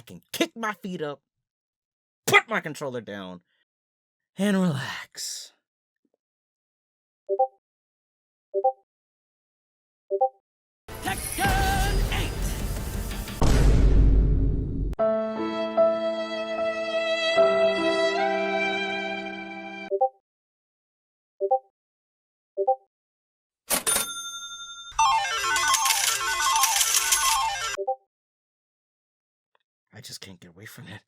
can kick my feet up, put my controller down, and relax. Tekken 8! I just can't get away from it.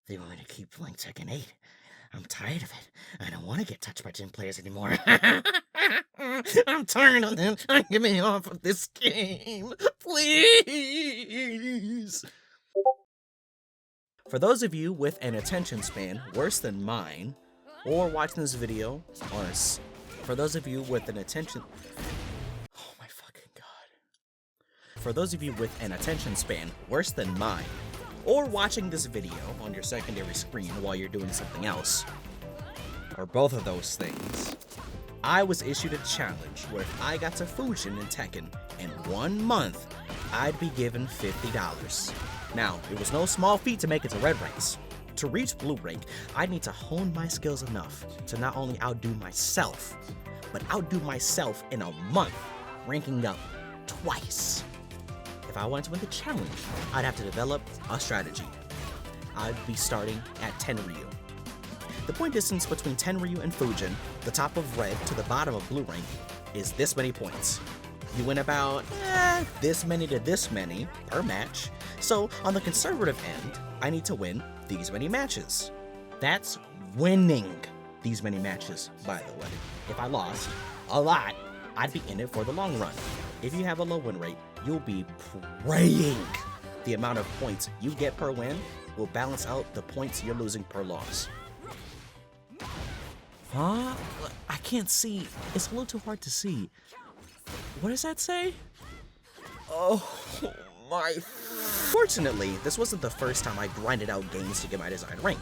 They want me to keep playing Tekken 8. I'm tired of it. I don't want to get touched by gym players anymore. I'm tired of them. Get me off of this game. Please. For those of you with an attention span worse than mine, or watching this video on for those of you with an attention... Oh my fucking god. For those of you with an attention span worse than mine, or watching this video on your secondary screen while you're doing something else, or both of those things, I was issued a challenge where if I got to Fujin in Tekken in 1 month, I'd be given $50. Now, it was no small feat to make it to red ranks. To reach blue rank, I'd need to hone my skills enough to not only outdo myself, but outdo myself in a month, ranking up twice. If I wanted to win the challenge, I'd have to develop a strategy. I'd be starting at Tenryu. The point distance between Tenryu and Fujin, the top of red to the bottom of blue rank, is this many points. You win about this many to this many per match, so on the conservative end, I need to win these many matches. That's winning these many matches, by the way. If I lost a lot, I'd be in it for the long run. If you have a low win rate, you'll be praying the amount of points you get per win will balance out the points you're losing per loss. Huh? I can't see. It's a little too hard to see. What does that say? Oh my... Fortunately, this wasn't the first time I grinded out games to get my desired rank.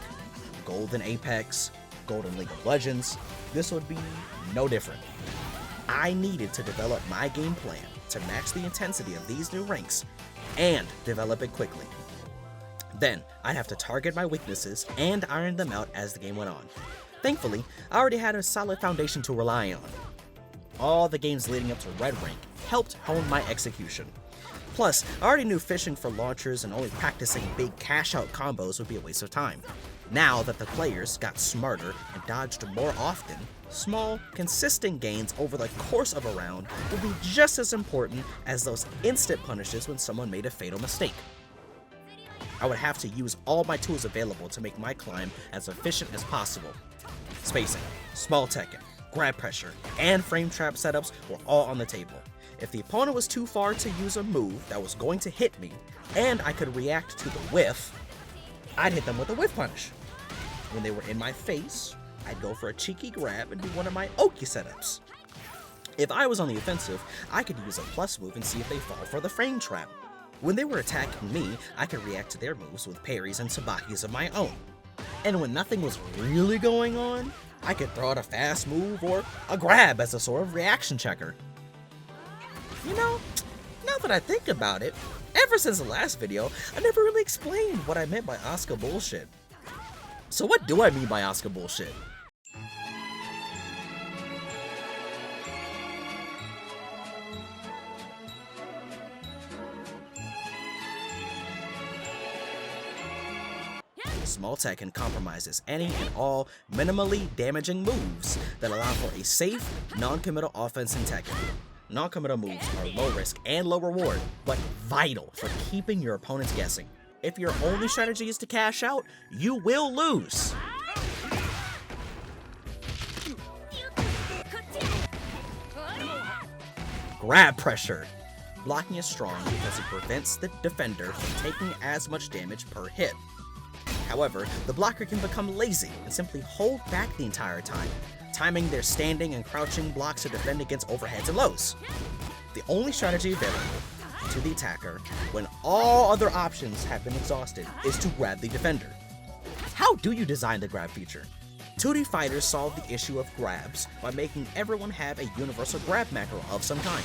Gold in Apex, Gold in League of Legends, this would be no different. I needed to develop my game plan to match the intensity of these new ranks and develop it quickly. Then, I'd have to target my weaknesses and iron them out as the game went on. Thankfully, I already had a solid foundation to rely on. All the games leading up to red rank helped hone my execution. Plus, I already knew fishing for launchers and only practicing big cash-out combos would be a waste of time. Now that the players got smarter and dodged more often, small, consistent gains over the course of a round will be just as important as those instant punishes when someone made a fatal mistake. I would have to use all my tools available to make my climb as efficient as possible. Spacing, small Tekken, grab pressure, and frame trap setups were all on the table. If the opponent was too far to use a move that was going to hit me, and I could react to the whiff, I'd hit them with a whiff punish. When they were in my face, I'd go for a cheeky grab and do one of my Oki setups. If I was on the offensive, I could use a plus move and see if they fall for the frame trap. When they were attacking me, I could react to their moves with parries and sabakis of my own. And when nothing was really going on, I could throw out a fast move or a grab as a sort of reaction checker. You know, now that I think about it, ever since the last video, I never really explained what I meant by Asuka bullshit. So what do I mean by Asuka bullshit? Small Tekken compromises any and all minimally damaging moves that allow for a safe, non-committal offense in Tekken. Non-committal moves are low risk and low reward, but vital for keeping your opponents guessing. If your only strategy is to cash out, you will lose. Grab pressure. Blocking is strong because it prevents the defender from taking as much damage per hit. However, the blocker can become lazy and simply hold back the entire time, timing their standing and crouching blocks to defend against overheads and lows. The only strategy available to the attacker when all other options have been exhausted is to grab the defender. How do you design the grab feature? 2D fighters solved the issue of grabs by making everyone have a universal grab macro of some kind.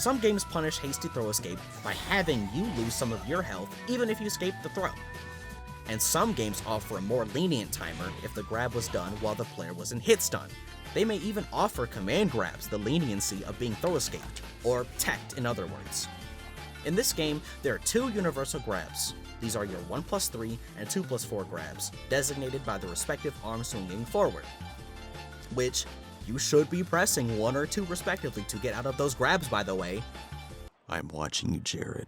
Some games punish hasty throw escape by having you lose some of your health even if you escape the throw. And some games offer a more lenient timer if the grab was done while the player was in hit stun. They may even offer command grabs the leniency of being throw escaped, or teched in other words. In this game, there are 2 universal grabs. These are your 1+3 and 2+4 grabs, designated by the respective arm swinging forward, which you should be pressing 1 or 2 respectively to get out of those grabs, by the way. I'm watching you, Jared.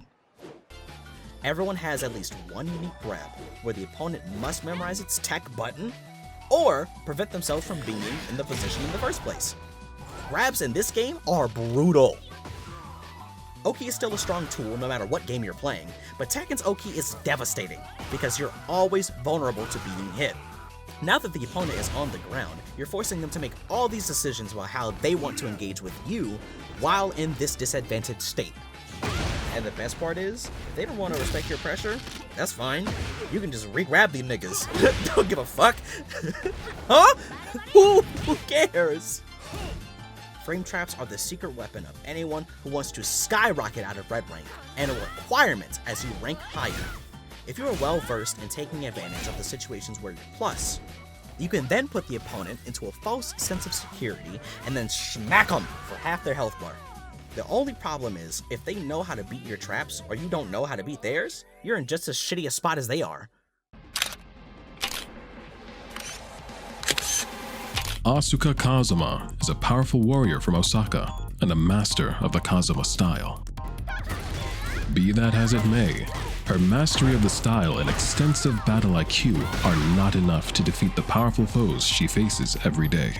Everyone has at least one unique grab, where the opponent must memorize its tech button, or prevent themselves from being in the position in the first place. Grabs in this game are brutal. Oki is still a strong tool no matter what game you're playing, but Tekken's Oki is devastating, because you're always vulnerable to being hit. Now that the opponent is on the ground, you're forcing them to make all these decisions about how they want to engage with you while in this disadvantaged state. And the best part is, if they don't want to respect your pressure, that's fine. You can just re-grab these niggas. Don't give a fuck. Huh? Who cares? Frame traps are the secret weapon of anyone who wants to skyrocket out of red rank, and a requirement as you rank higher. If you are well versed in taking advantage of the situations where you're plus, you can then put the opponent into a false sense of security and then smack them for half their health bar. The only problem is, if they know how to beat your traps or you don't know how to beat theirs, you're in just as shitty a spot as they are. Asuka Kazuma is a powerful warrior from Osaka and a master of the Kazuma style. Be that as it may, her mastery of the style and extensive battle IQ are not enough to defeat the powerful foes she faces every day.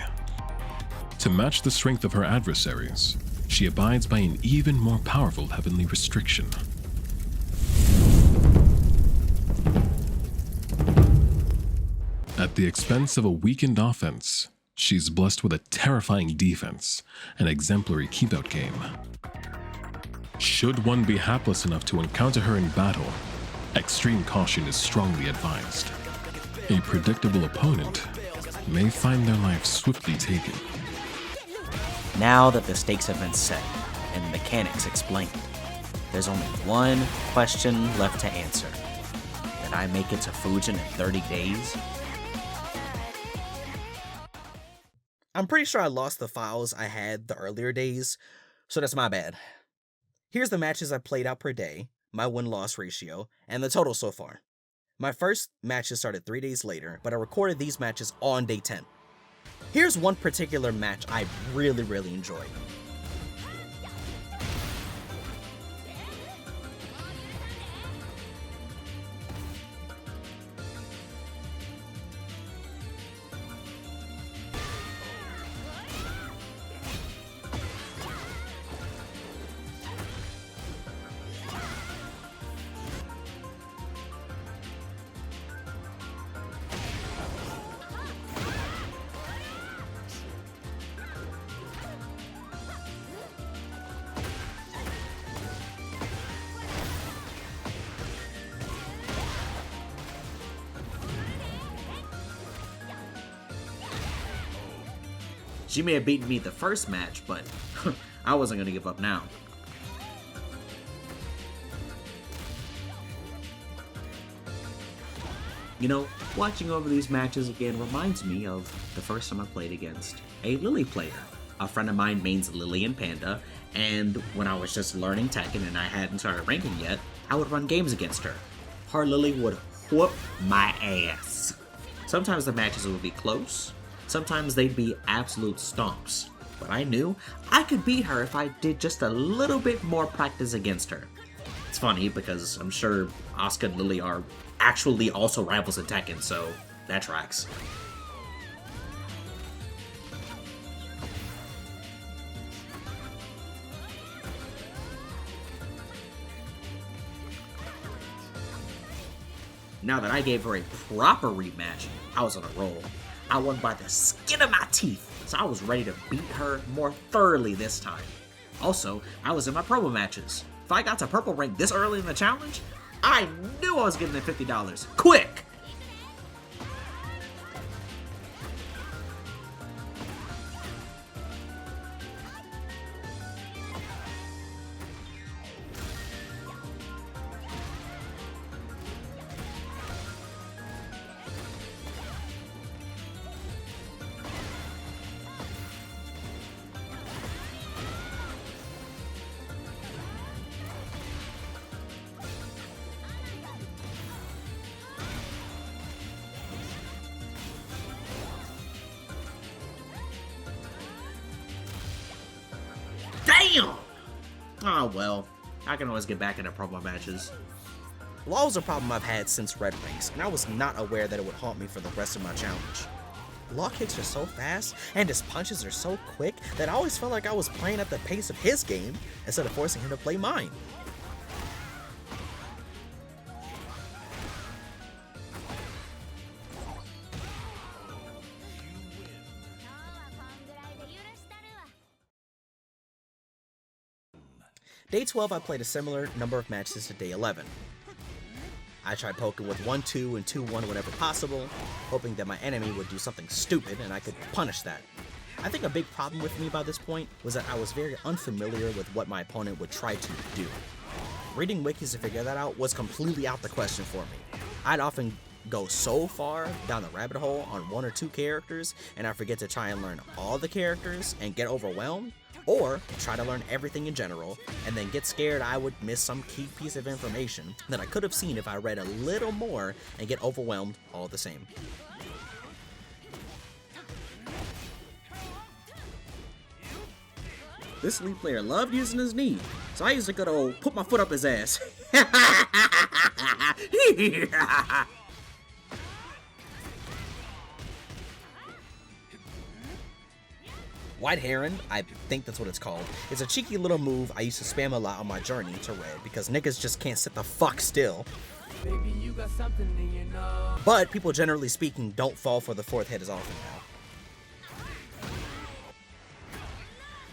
To match the strength of her adversaries, she abides by an even more powerful heavenly restriction. At the expense of a weakened offense, she's blessed with a terrifying defense, an exemplary keep-out game. Should one be hapless enough to encounter her in battle, extreme caution is strongly advised. A predictable opponent may find their life swiftly taken. Now that the stakes have been set and the mechanics explained, there's only one question left to answer. Did I make it to Fujin in 30 days? I'm pretty sure I lost the files I had the earlier days, so that's my bad. Here's the matches I played out per day, my win-loss ratio, and the total so far. My first matches started 3 days later, but I recorded these matches on day 10. Here's one particular match I really enjoyed. She may have beaten me the first match, but I wasn't going to give up now. You know, watching over these matches again reminds me of the first time I played against a Lily player. A friend of mine mains Lily and Panda, and when I was just learning Tekken and I hadn't started ranking yet, I would run games against her. Her Lily would whoop my ass. Sometimes the matches would be close, sometimes they'd be absolute stomps, but I knew I could beat her if I did just a little bit more practice against her. It's funny because I'm sure Asuka and Lily are actually also rivals in Tekken, so that tracks. Now that I gave her a proper rematch, I was on a roll. I won by the skin of my teeth, so I was ready to beat her more thoroughly this time. Also, I was in my promo matches. If I got to purple rank this early in the challenge, I knew I was getting the $50. Quick! Damn! Oh well, I can always get back into promo matches. Law was a problem I've had since Red Ranks, and I was not aware that it would haunt me for the rest of my challenge. Law kicks are so fast, and his punches are so quick, that I always felt like I was playing at the pace of his game, instead of forcing him to play mine. Day 12, I played a similar number of matches to Day 11. I tried poking with 1-2 and 2-1 whenever possible, hoping that my enemy would do something stupid and I could punish that. I think a big problem with me by this point was that I was very unfamiliar with what my opponent would try to do. Reading wikis to figure that out was completely out the question for me. I'd often go so far down the rabbit hole on 1 or 2 characters, and I forget to try and learn all the characters and get overwhelmed, or try to learn everything in general, and then get scared I would miss some key piece of information that I could have seen if I read a little more, and get overwhelmed all the same. This Elite player loved using his knee, so I used to go to put my foot up his ass. White Heron, I think that's what it's called, is a cheeky little move I used to spam a lot on my journey to Red because niggas just can't sit the fuck still. Baby, you got something in you know. But people generally speaking don't fall for the 4th hit as often now.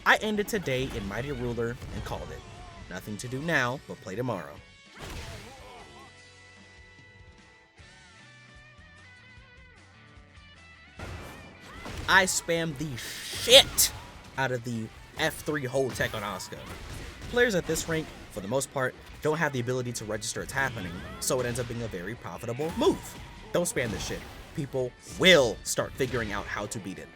I ended today in Mighty Ruler and called it. Nothing to do now, but play tomorrow. I spammed the shit out of the F3 hold tech on Asuka. Players at this rank, for the most part, don't have the ability to register it's happening, so it ends up being a very profitable move. Don't spam this shit. People will start figuring out how to beat it.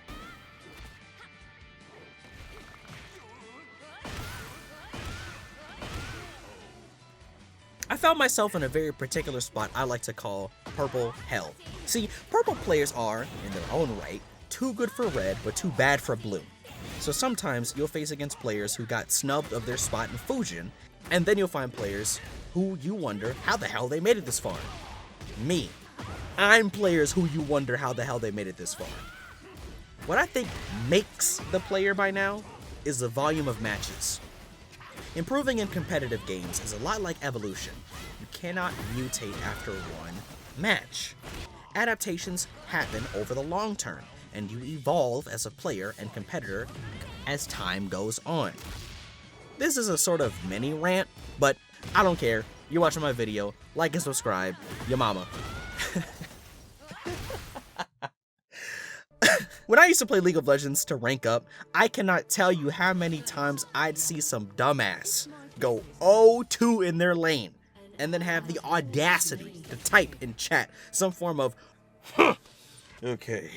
I found myself in a very particular spot I like to call Purple Hell. See, purple players are, in their own right, too good for red, but too bad for blue. So sometimes you'll face against players who got snubbed of their spot in Fujin, and then you'll find players who you wonder how the hell they made it this far. Me. I'm players who you wonder how the hell they made it this far. What I think makes the player by now is the volume of matches. Improving in competitive games is a lot like evolution. You cannot mutate after one match. Adaptations happen over the long term, and you evolve as a player and competitor as time goes on. This is a sort of mini rant, but I don't care. You're watching my video, like and subscribe. Your mama. When I used to play League of Legends to rank up, I cannot tell you how many times I'd see some dumbass go 0-2 in their lane, and then have the audacity to type in chat some form of, huh, okay,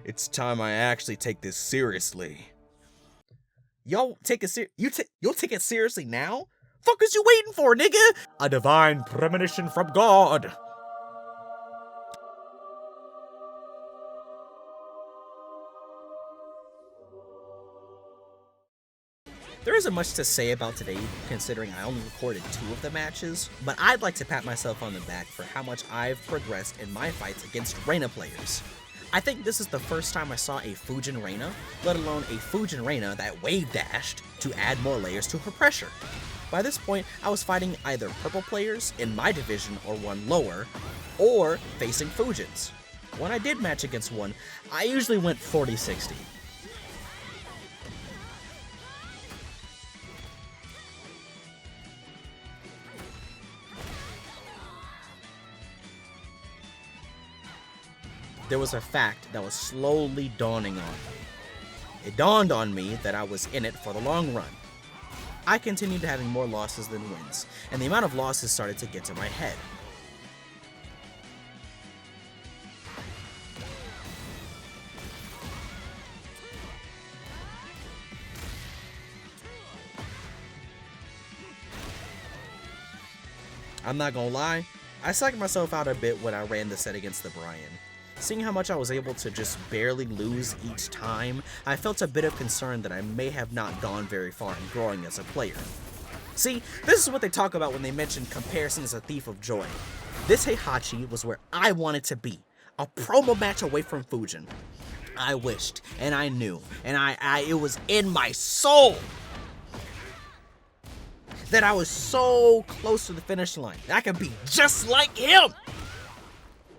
it's time I actually take this seriously. Y'all take it you'll take it seriously now? Fuck is you waiting for, nigga? A divine premonition from God. There isn't much to say about today, considering I only recorded 2 of the matches, but I'd like to pat myself on the back for how much I've progressed in my fights against Reina players. I think this is the first time I saw a Fujin Reina, let alone a Fujin Reina that wave dashed to add more layers to her pressure. By this point, I was fighting either purple players in my division or one lower, or facing Fujins. When I did match against one, I usually went 40-60. There was a fact that was slowly dawning on me. It dawned on me that I was in it for the long run. I continued having more losses than wins, and the amount of losses started to get to my head. I'm not gonna lie, I psyched myself out a bit when I ran the set against the Brian. Seeing how much I was able to just barely lose each time, I felt a bit of concern that I may have not gone very far in growing as a player. See, this is what they talk about when they mention comparison is a thief of joy. This Heihachi was where I wanted to be, a promo match away from Fujin. I wished, and I knew, and it was in my soul that I was so close to the finish line. I could be just like him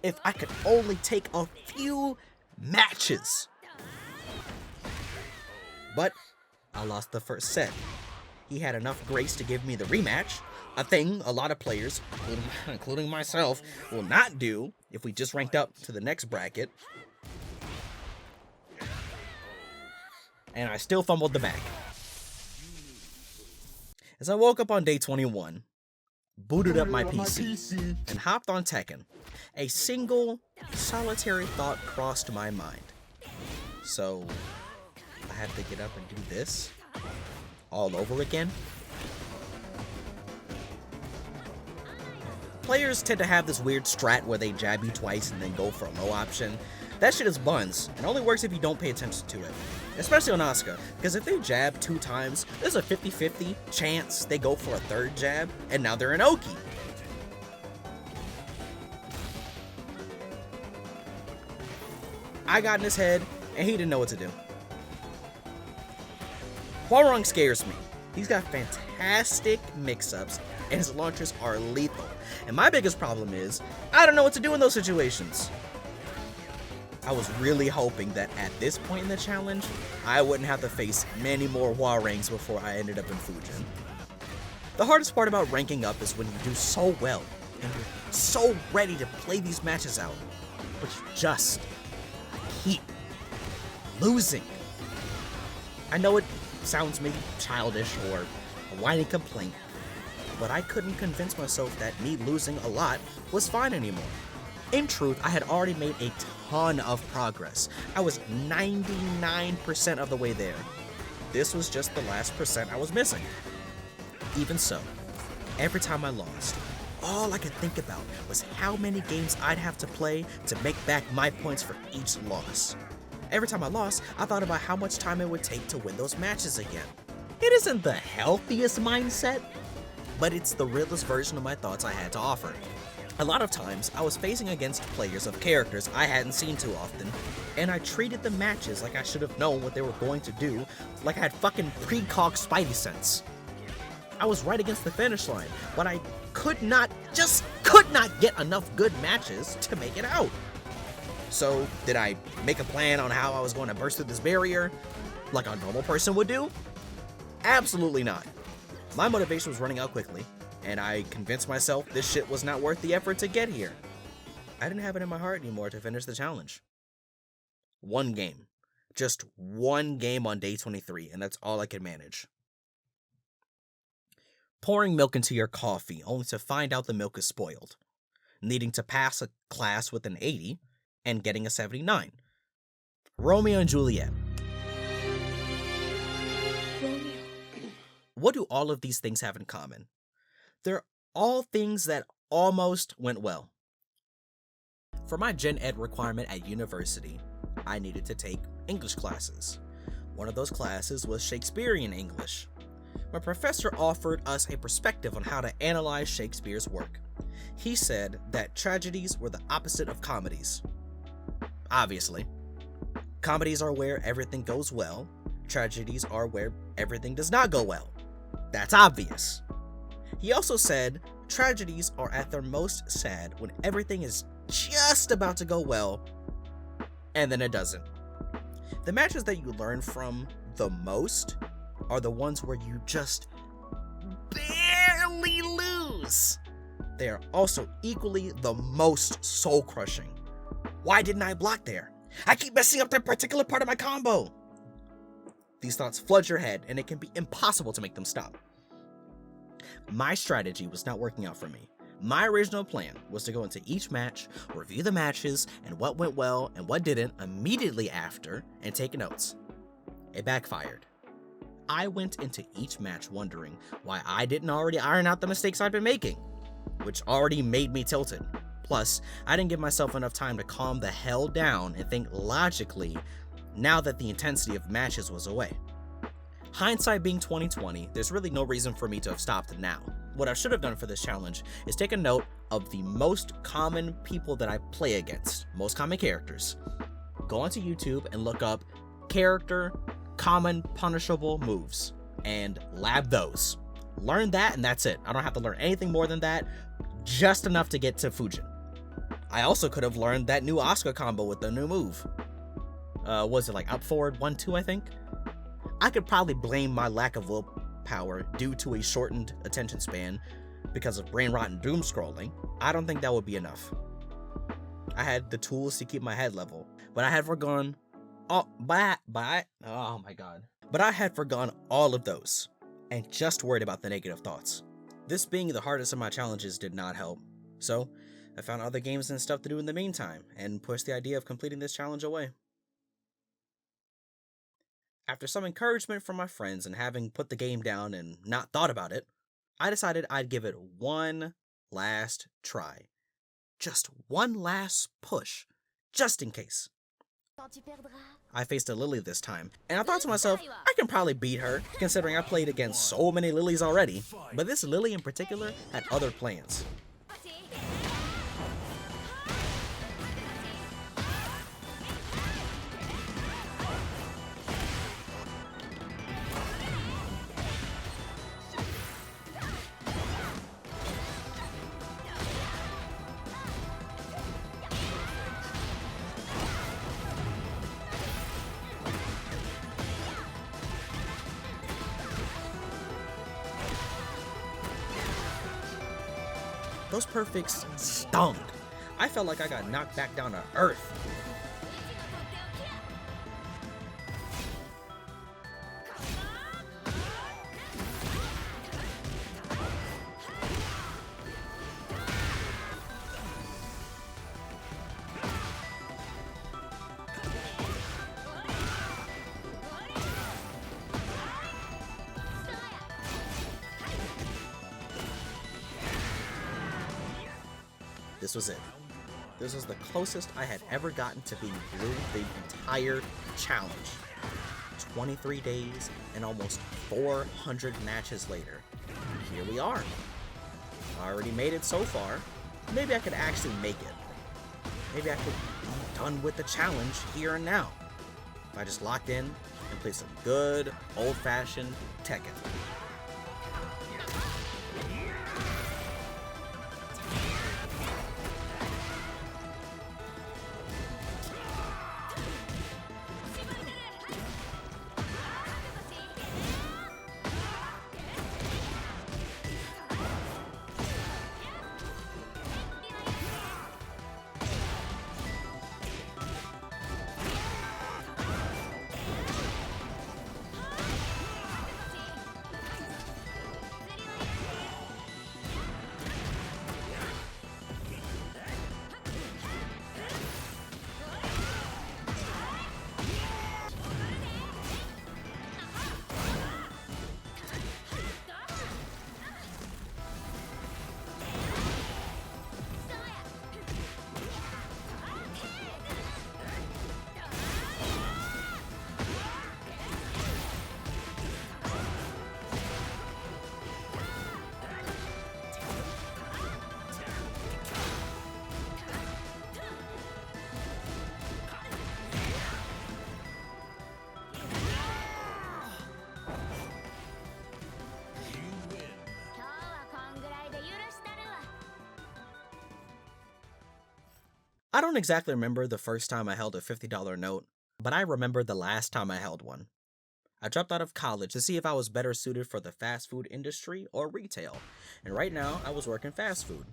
if I could only take a few matches. But I lost the first set. He had enough grace to give me the rematch, a thing a lot of players, including myself, will not do if we just ranked up to the next bracket. And I still fumbled the bag. As I woke up on day 21, booted up my PC, and hopped on Tekken, a single, solitary thought crossed my mind. So, I have to get up and do this all over again? Players tend to have this weird strat where they jab you twice and then go for a low option. That shit is buns, and only works if you don't pay attention to it. Especially on Asuka, because if they jab 2 times, there's a 50-50 chance they go for a 3rd jab, and now they're an Oki. I got in his head, and he didn't know what to do. Hwoarang scares me. He's got fantastic mix-ups, and his launchers are lethal. And my biggest problem is, I don't know what to do in those situations. I was really hoping that at this point in the challenge, I wouldn't have to face many more Hwoarangs before I ended up in Fujin. The hardest part about ranking up is when you do so well, and you're so ready to play these matches out, but you just keep losing. I know it sounds maybe childish or a whiny complaint, but I couldn't convince myself that me losing a lot was fine anymore. In truth, I had already made a ton of progress. I was 99% of the way there. This was just the last percent I was missing. Even so, every time I lost, all I could think about was how many games I'd have to play to make back my points for each loss. Every time I lost, I thought about how much time it would take to win those matches again. It isn't the healthiest mindset, but it's the realest version of my thoughts I had to offer. A lot of times, I was facing against players of characters I hadn't seen too often, and I treated the matches like I should have known what they were going to do, like I had fucking precog spidey sense. I was right against the finish line, but I could not get enough good matches to make it out. So, did I make a plan on how I was going to burst through this barrier, like a normal person would do? Absolutely not. My motivation was running out quickly, and I convinced myself this shit was not worth the effort to get here. I didn't have it in my heart anymore to finish the challenge. One game. Just one game on day 23, and that's all I could manage. Pouring milk into your coffee only to find out the milk is spoiled. Needing to pass a class with an 80 and getting a 79. Romeo and Juliet. What do all of these things have in common? They're all things that almost went well. For my Gen Ed requirement at university, I needed to take English classes. One of those classes was Shakespearean English. My professor offered us a perspective on how to analyze Shakespeare's work. He said that tragedies were the opposite of comedies. Obviously. Comedies are where everything goes well. Tragedies are where everything does not go well. That's obvious. He also said tragedies are at their most sad when everything is just about to go well, and then it doesn't. The matches that you learn from the most are the ones where you just barely lose. They are also equally the most soul-crushing. Why didn't I block there? I keep messing up that particular part of my combo. These thoughts flood your head, and it can be impossible to make them stop. My strategy was not working out for me. My original plan was to go into each match, review the matches, and what went well and what didn't immediately after, and take notes. It backfired. I went into each match wondering why I didn't already iron out the mistakes I'd been making, which already made me tilted. Plus, I didn't give myself enough time to calm the hell down and think logically now that the intensity of matches was away. Hindsight being 2020, there's really no reason for me to have stopped now. What I should have done for this challenge is take a note of the most common people that I play against, most common characters. Go onto YouTube and look up character common punishable moves and lab those. Learn that and that's it. I don't have to learn anything more than that, just enough to get to Fujin. I also could have learned that new Asuka combo with the new move. Was it like up forward 1-2 I think? I could probably blame my lack of willpower due to a shortened attention span because of brain rot and doom scrolling. I don't think that would be enough. I had the tools to keep my head level, but I had forgone all but I had forgone all of those and just worried about the negative thoughts. This being the hardest of my challenges did not help, so I found other games and stuff to do in the meantime and pushed the idea of completing this challenge away. After some encouragement from my friends and having put the game down and not thought about it, I decided I'd give it one last try. Just one last push, just in case. I faced a Lily this time, and I thought to myself, I can probably beat her, considering I played against so many Lilies already, but this Lily in particular had other plans. Those perfects stung. I felt like I got knocked back down to earth. This was it. This was the closest I had ever gotten to being blue the entire challenge. 23 days and almost 400 matches later. Here we are. I already made it so far. Maybe I could actually make it. Maybe I could be done with the challenge here and now. If I just locked in and played some good, old-fashioned Tekken. I don't exactly remember the first time I held a $50 note, but I remember the last time I held one. I dropped out of college to see if I was better suited for the fast food industry or retail, and right now I was working fast food.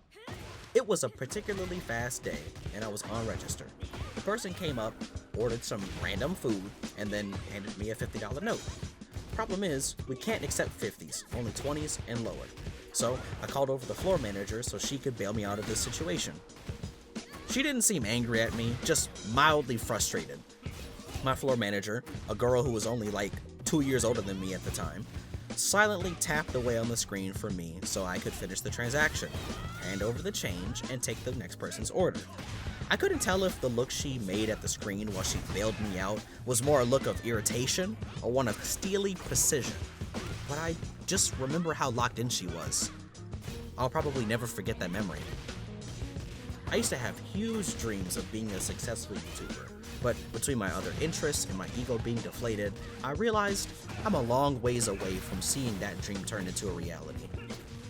It was a particularly fast day, and I was on register. The person came up, ordered some random food, and then handed me a $50 note. Problem is, we can't accept 50s, only 20s and lower. So I called over the floor manager so she could bail me out of this situation. She didn't seem angry at me, just mildly frustrated. My floor manager, a girl who was only like 2 years older than me at the time, silently tapped away on the screen for me so I could finish the transaction, hand over the change, and take the next person's order. I couldn't tell if the look she made at the screen while she bailed me out was more a look of irritation or one of steely precision, but I just remember how locked in she was. I'll probably never forget that memory. I used to have huge dreams of being a successful YouTuber, but between my other interests and my ego being deflated, I realized I'm a long ways away from seeing that dream turn into a reality.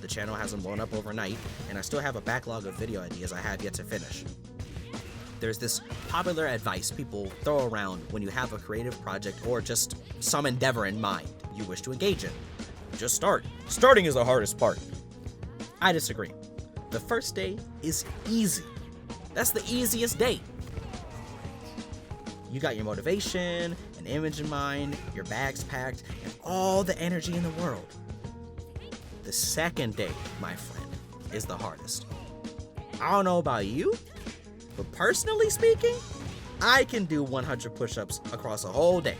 The channel hasn't blown up overnight, and I still have a backlog of video ideas I have yet to finish. There's this popular advice people throw around when you have a creative project or just some endeavor in mind you wish to engage in. Just start. Starting is the hardest part. I disagree. The first day is easy. That's the easiest day. You got your motivation, an image in mind, your bags packed, and all the energy in the world. The second day, my friend, is the hardest. I don't know about you, but personally speaking, I can do 100 push-ups across a whole day.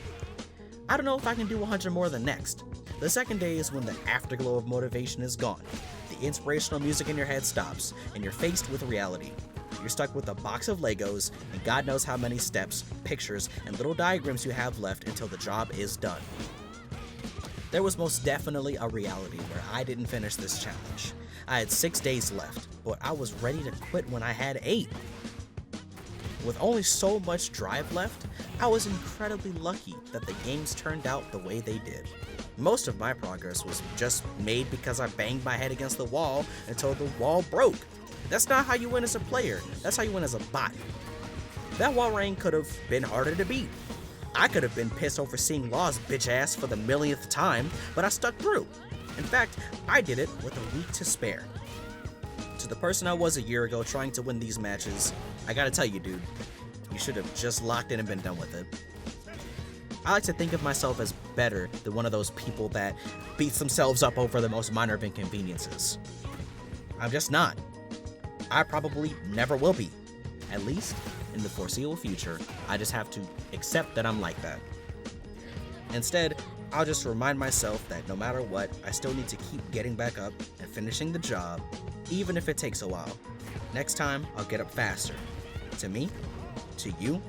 I don't know if I can do 100 more than next. The second day is when the afterglow of motivation is gone. The inspirational music in your head stops, and you're faced with reality. You're stuck with a box of Legos, and God knows how many steps, pictures, and little diagrams you have left until the job is done. There was most definitely a reality where I didn't finish this challenge. I had 6 days left, but I was ready to quit when I had 8. With only so much drive left, I was incredibly lucky that the games turned out the way they did. Most of my progress was just made because I banged my head against the wall until the wall broke. That's not how you win as a player, that's how you win as a bot. That wall rank could have been harder to beat. I could have been pissed over seeing Law's bitch ass for the millionth time, but I stuck through. In fact, I did it with a week to spare. To the person I was a year ago trying to win these matches, I gotta tell you, dude, you should have just locked in and been done with it. I like to think of myself as better than one of those people that beats themselves up over the most minor of inconveniences. I'm just not. I probably never will be. At least, in the foreseeable future, I just have to accept that I'm like that. Instead, I'll just remind myself that no matter what, I still need to keep getting back up and finishing the job, even if it takes a while. Next time, I'll get up faster. To me, to you,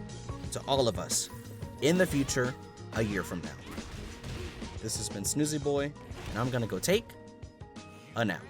to all of us. In the future, a year from now. This has been Snoozy Boy, and I'm gonna go take a nap.